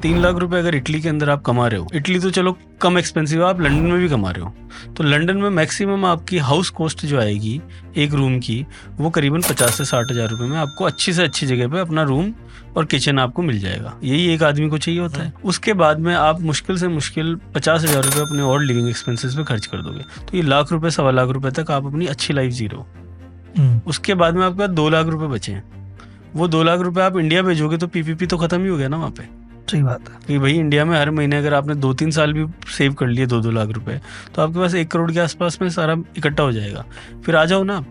3 लाख रुपए अगर इटली के अंदर आप कमा रहे हो, इटली तो चलो कम एक्सपेंसिव है, आप लंदन में भी कमा रहे हो, तो लंदन में मैक्सिमम आपकी हाउस कॉस्ट जो आएगी एक रूम की, वो करीबन 50 से 60 हज़ार रुपये में आपको अच्छी से अच्छी जगह पे अपना रूम और किचन आपको मिल जाएगा। यही एक आदमी को चाहिए होता है। उसके बाद में आप मुश्किल से मुश्किल 50 हज़ार रुपये अपने और लिविंग एक्सपेंसेस पे खर्च कर दोगे, तो ये लाख रुपए 1.25 लाख रुपए तक आप अपनी अच्छी लाइफ जी रहे हो। उसके बाद में आपके पास 2 लाख रुपए बचे हैं, वो 2 लाख रुपए आप इंडिया भेजोगे तो पीपीपी तो खत्म ही हो गया ना वहाँ पे। सही बात है कि भाई इंडिया में हर महीने अगर आपने 2-3 साल भी सेव कर लिए 2-2 लाख रुपए, तो आपके पास 1 करोड़ के आसपास में सारा इकट्ठा हो जाएगा। फिर आ जाओ ना आप,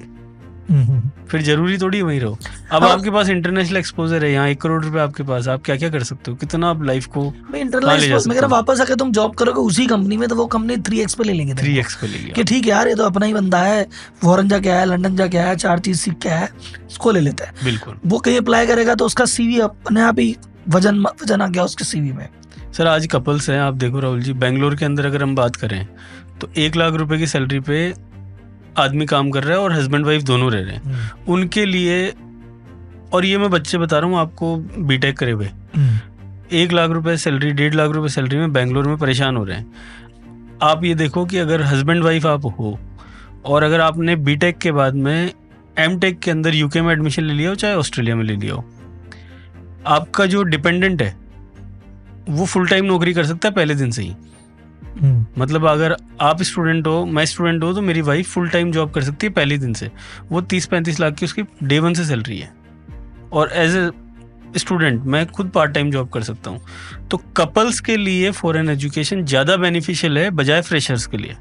फिर जरूरी थोड़ी वहीं रहो। अब आपके पास इंटरनेशनल एक्सपोजर है, यहाँ 1 करोड़ रुपए आपके पास, आप क्या क्या कर सकते हो, कितना आप लाइफ को इंटरनेशनल वापस आके तुम जॉब करोगे उसी कंपनी में, तो वो कंपनी 3x पे ले लेंगे, 3x पे ले लिया कि ठीक है यार ये तो अपना ही बंदा है, फॉरेन जाके आया, लंदन जाके आया, 4 चीज सीख के आया, इसको ले लेता है। बिल्कुल, वो कहीं अप्लाई करेगा तो उसका सीवी अपने आप ही वजन आ गया उसके सीवी में। सर आज कपल्स हैं, आप देखो राहुल जी, बेंगलोर के अंदर अगर हम बात करें तो 1 लाख रुपए की सैलरी पे आदमी काम कर रहा है और हस्बैंड वाइफ दोनों रह रहे हैं उनके लिए। और ये मैं बच्चे बता रहा हूँ आपको, बीटेक करे हुए 1 लाख रुपए सैलरी, 1.5 लाख रुपए सैलरी में बेंगलोर में परेशान हो रहे हैं। आप ये देखो कि अगर हस्बैंड वाइफ आप हो और अगर आपने बीटेक के बाद में एमटेक के अंदर यूके में एडमिशन ले लिया हो चाहे ऑस्ट्रेलिया में ले लिया हो, आपका जो डिपेंडेंट है वो फुल टाइम नौकरी कर सकता है पहले दिन से ही। मतलब अगर आप स्टूडेंट हो, मैं स्टूडेंट हो, तो मेरी वाइफ फुल टाइम जॉब कर सकती है पहले दिन से। वो 30-35 लाख की उसकी डे 1 से सैलरी है, और एज ए स्टूडेंट मैं खुद पार्ट टाइम जॉब कर सकता हूँ। तो कपल्स के लिए फॉरेन एजुकेशन ज़्यादा बेनिफिशियल है बजाय फ्रेशर्स के लिए,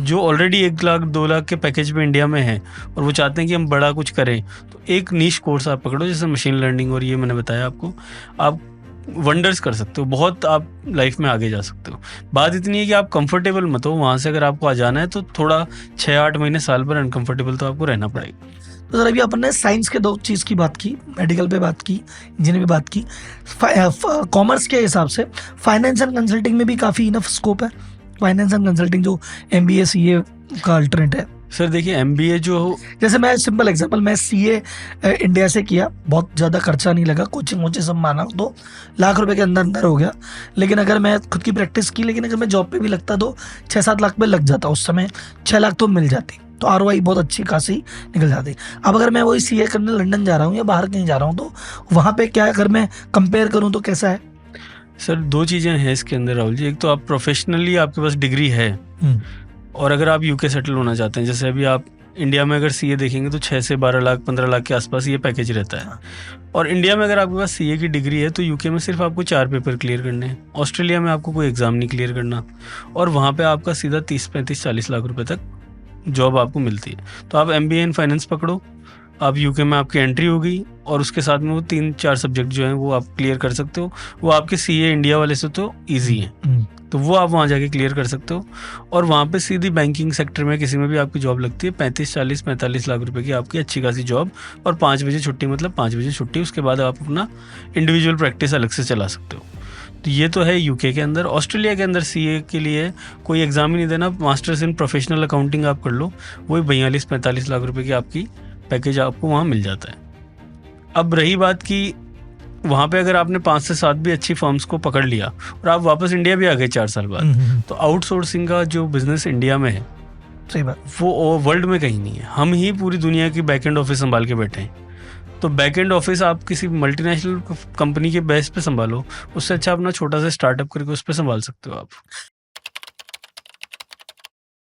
जो ऑलरेडी 1 लाख 2 लाख के पैकेज पे इंडिया में है और वो चाहते हैं कि हम बड़ा कुछ करें। तो एक नीश कोर्स आप पकड़ो, जैसे मशीन लर्निंग, और ये मैंने बताया आपको, आप वंडर्स कर सकते हो, बहुत आप लाइफ में आगे जा सकते हो। बात इतनी है कि आप कंफर्टेबल मत हो वहाँ से, अगर आपको आ जाना है तो थोड़ा 6-8 महीने साल भर अनकंफर्टेबल तो आपको रहना पड़ेगा। तो सर अभी अपन ने साइंस के 2 चीज़ की बात की, मेडिकल पे बात की, इंजीनियरिंग पे बात की, कॉमर्स के हिसाब से फाइनेंस एंड कंसल्टिंग में भी काफ़ी इनफ स्कोप है। फाइनेंस एंड कंसल्टिंग जो MBA CA का अल्टरनेट है। सर देखिए MBA जो, जैसे मैं सिंपल एग्जांपल, मैं CA इंडिया से किया, बहुत ज़्यादा खर्चा नहीं लगा, कोचिंग वोचिंग सब माना तो लाख रुपए के अंदर अंदर हो गया। लेकिन अगर मैं खुद की प्रैक्टिस की, लेकिन अगर मैं जॉब पे भी लगता तो 6-7 लाख पे लग जाता, उस समय 6 लाख तो मिल जाती, तो ROI बहुत अच्छी खासी निकल जाती। अब अगर मैं वही CA करने लंदन जा रहा हूँ या बाहर कहीं जा रहा हूँ, तो वहाँ पे क्या, अगर मैं कंपेयर करूँ तो कैसा है? सर 2 चीज़ें हैं इसके अंदर राहुल जी। एक तो आप प्रोफेशनली आपके पास डिग्री है, और अगर आप यूके सेटल होना चाहते हैं, जैसे अभी आप इंडिया में अगर CA देखेंगे तो 6 से 12 लाख 15 लाख के आसपास ये पैकेज रहता है। और इंडिया में अगर आपके पास CA की डिग्री है तो यूके में सिर्फ आपको 4 पेपर क्लियर करने हैं, ऑस्ट्रेलिया में आपको कोई एग्ज़ाम नहीं क्लियर करना, और वहाँ पे आपका सीधा 30-35-40 लाख रुपए तक जॉब आपको मिलती है। तो आप MBA इन फाइनेंस पकड़ो, आप यूके में आपकी एंट्री होगी, और उसके साथ में वो 3-4 सब्जेक्ट जो हैं वो आप क्लियर कर सकते हो। वो आपके CA इंडिया वाले से तो ईजी हैं, तो वो आप वहाँ जाके क्लियर कर सकते हो, और वहाँ पे सीधी बैंकिंग सेक्टर में किसी में भी आपकी जॉब लगती है। 35-40-45 लाख रुपए की आपकी अच्छी खासी जॉब, और 5 बजे छुट्टी, मतलब 5 बजे छुट्टी, उसके बाद आप अपना इंडिविजुअल प्रैक्टिस अलग से चला सकते हो। तो ये तो है यूके के अंदर। ऑस्ट्रेलिया के अंदर CA के लिए कोई एग्ज़ाम ही नहीं देना, मास्टर्स इन प्रोफेशनल अकाउंटिंग आप कर लो, वही 42-45 लाख रुपए की आपकी पैकेज आपको वहाँ मिल जाता है। अब रही बात कि वहाँ पे अगर आपने 5 से 7 भी अच्छी फर्म्स को पकड़ लिया और आप वापस इंडिया भी आ गए 4 साल बाद, तो आउटसोर्सिंग का जो बिजनेस इंडिया में है, सही बात, वो वर्ल्ड में कहीं नहीं है। हम ही पूरी दुनिया की बैकएंड ऑफिस संभाल के बैठे हैं। तो बैकएंड ऑफिस आप किसी मल्टीनेशनल कंपनी के बेस पे संभालो, उससे अच्छा अपना छोटा सा स्टार्टअप करके उस पर संभाल सकते हो आप।